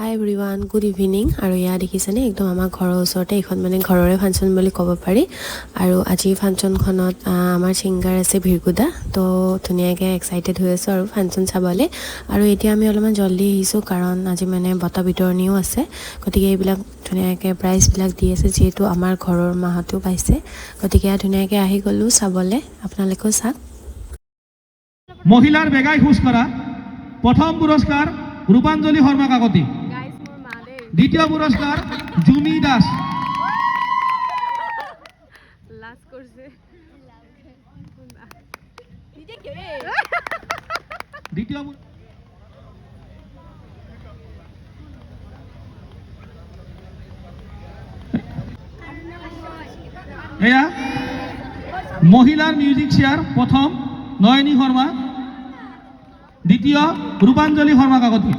হাই everyone, good evening. আৰু এয়া দেখিছেনে একদম আমাৰ ঘৰৰ ওচৰতে এইখন মানে ঘৰৰে ফাংচন বুলি ক'ব পাৰি। আৰু আজি ফাংচনখনত আমাৰ ছিংগাৰ আছে ভিৰগুদা, তো ধুনীয়াকৈ এক্সাইটেড হৈ আছোঁ আৰু ফাংচন চাবলৈ। আৰু এতিয়া আমি অলপমান জল্দি আহিছোঁ কাৰণ আজি মানে বঁটা বিতৰণিও আছে, গতিকে এইবিলাক ধুনীয়াকৈ প্ৰাইজবিলাক দি আছে, যিহেতু আমাৰ ঘৰৰ মাহঁতেও পাইছে, গতিকে ধুনীয়াকৈ আহি গ'লোঁ চাবলৈ। আপোনালোকেও চাওক। মহিলাৰ বেগাই খোজ কঢ়া প্ৰথম পুৰস্কাৰ ৰূপাঞ্জলি শৰ্মা কাকতি, দ্বিতীয় পুৰস্কাৰ জুমি দাস, দ্বিতীয় এয়া মহিলাৰ মিউজিক চেয়াৰ প্ৰথম নয়নী শৰ্মা, দ্বিতীয় ৰূপাঞ্জলি শৰ্মা কাকতি।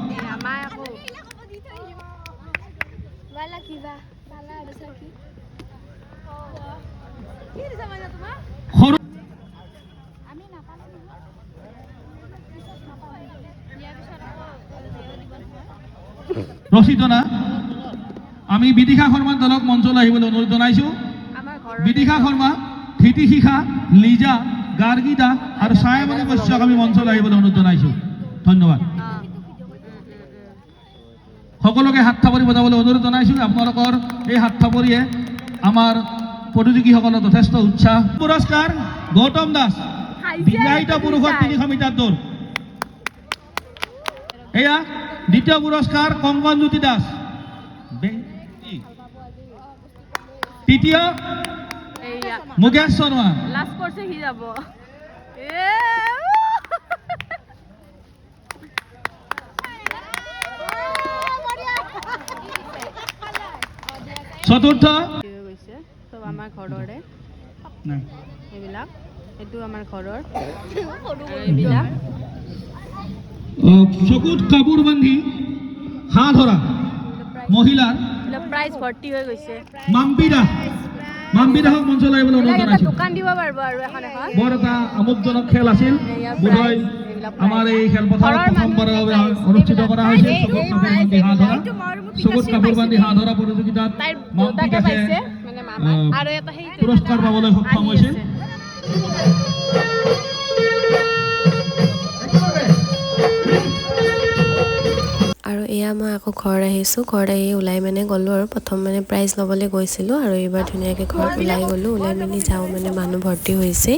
ৰচিদনা আমি বিদিশা শৰ্মাৰ দলক মঞ্চলৈ আহিবলৈ অনুৰোধ জনাইছোঁ। বিদিশা শৰ্মা, ধীতি শিখা, লিজা, গাৰ্গিতা আৰু ছায়ামণি বৈশ্যক আমি মঞ্চলৈ আহিবলৈ অনুৰোধ জনাইছোঁ। ধন্যবাদ। সকলোকে হাত থাপৰি বজাবলৈ অনুৰোধ জনাইছোঁ। আপোনালোকৰ এই হাত থাপৰিয়ে আমাৰ প্ৰতিযোগীসকলৰ যথেষ্ট উৎসাহ। পুৰস্কাৰ গৌতম দাস, বিবাহিত পুৰুষৰ 300 মিটাৰ দৌৰ। এয়া দ্বিতীয় পুৰস্কাৰ কংকনজ্যোতি দাস, তৃতীয় মুকেশ শৰ্মা। চতুৰ্থ আমাৰ ঘৰৰে এইবিলাক, এইটো আমাৰ ঘৰৰ চকুত কাপোৰ বান্ধি হাঁহ ধৰা মহিলাৰ প্ৰাইজ ভৰ্তি হৈ গৈছে। মাম্পি দাস, মাম্পি দাসক মঞ্চলৈ আহিবলৈ অনুৰোধ জনাইছোঁ। দোকান দিব পাৰিব আৰু এখন এখন। বৰ এটা আমোদজনক খেল আছিল। বোধহয় আমাৰ এই খেলপথাৰত প্ৰথমবাৰৰ বাবে অনুষ্ঠিত কৰা হৈছে চকুত কাপোৰ বান্ধি হাঁহ ধৰা প্ৰতিযোগিতাত মাম্পি দাসে পুৰস্কাৰ পাবলৈ সক্ষম হৈছিল। আৰু এয়া মই আকৌ ঘৰত আহিছোঁ। ঘৰত আহি ওলাই মানে গ'লোঁ আৰু প্ৰথম মানে প্ৰাইজ ল'বলৈ গৈছিলোঁ, আৰু এইবাৰ ধুনীয়াকৈ ঘৰত ওলাই গ'লোঁ। ওলাই মেলি যাওঁ মানে মানুহ ভৰ্তি হৈছেই,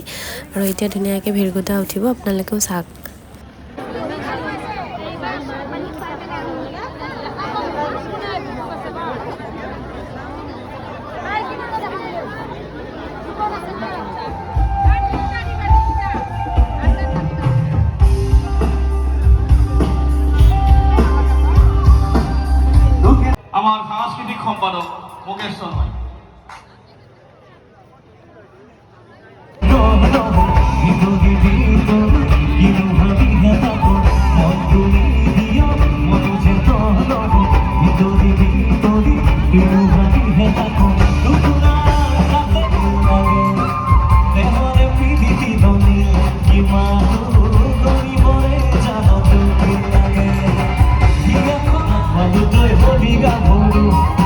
আৰু এতিয়া ধুনীয়াকৈ ভিৰগুদা উঠিব। আপোনালোকেও চাওক। আমাৰ সাংস্কৃতিক সম্পাদক মুকেশ শৰ্মা। Diga,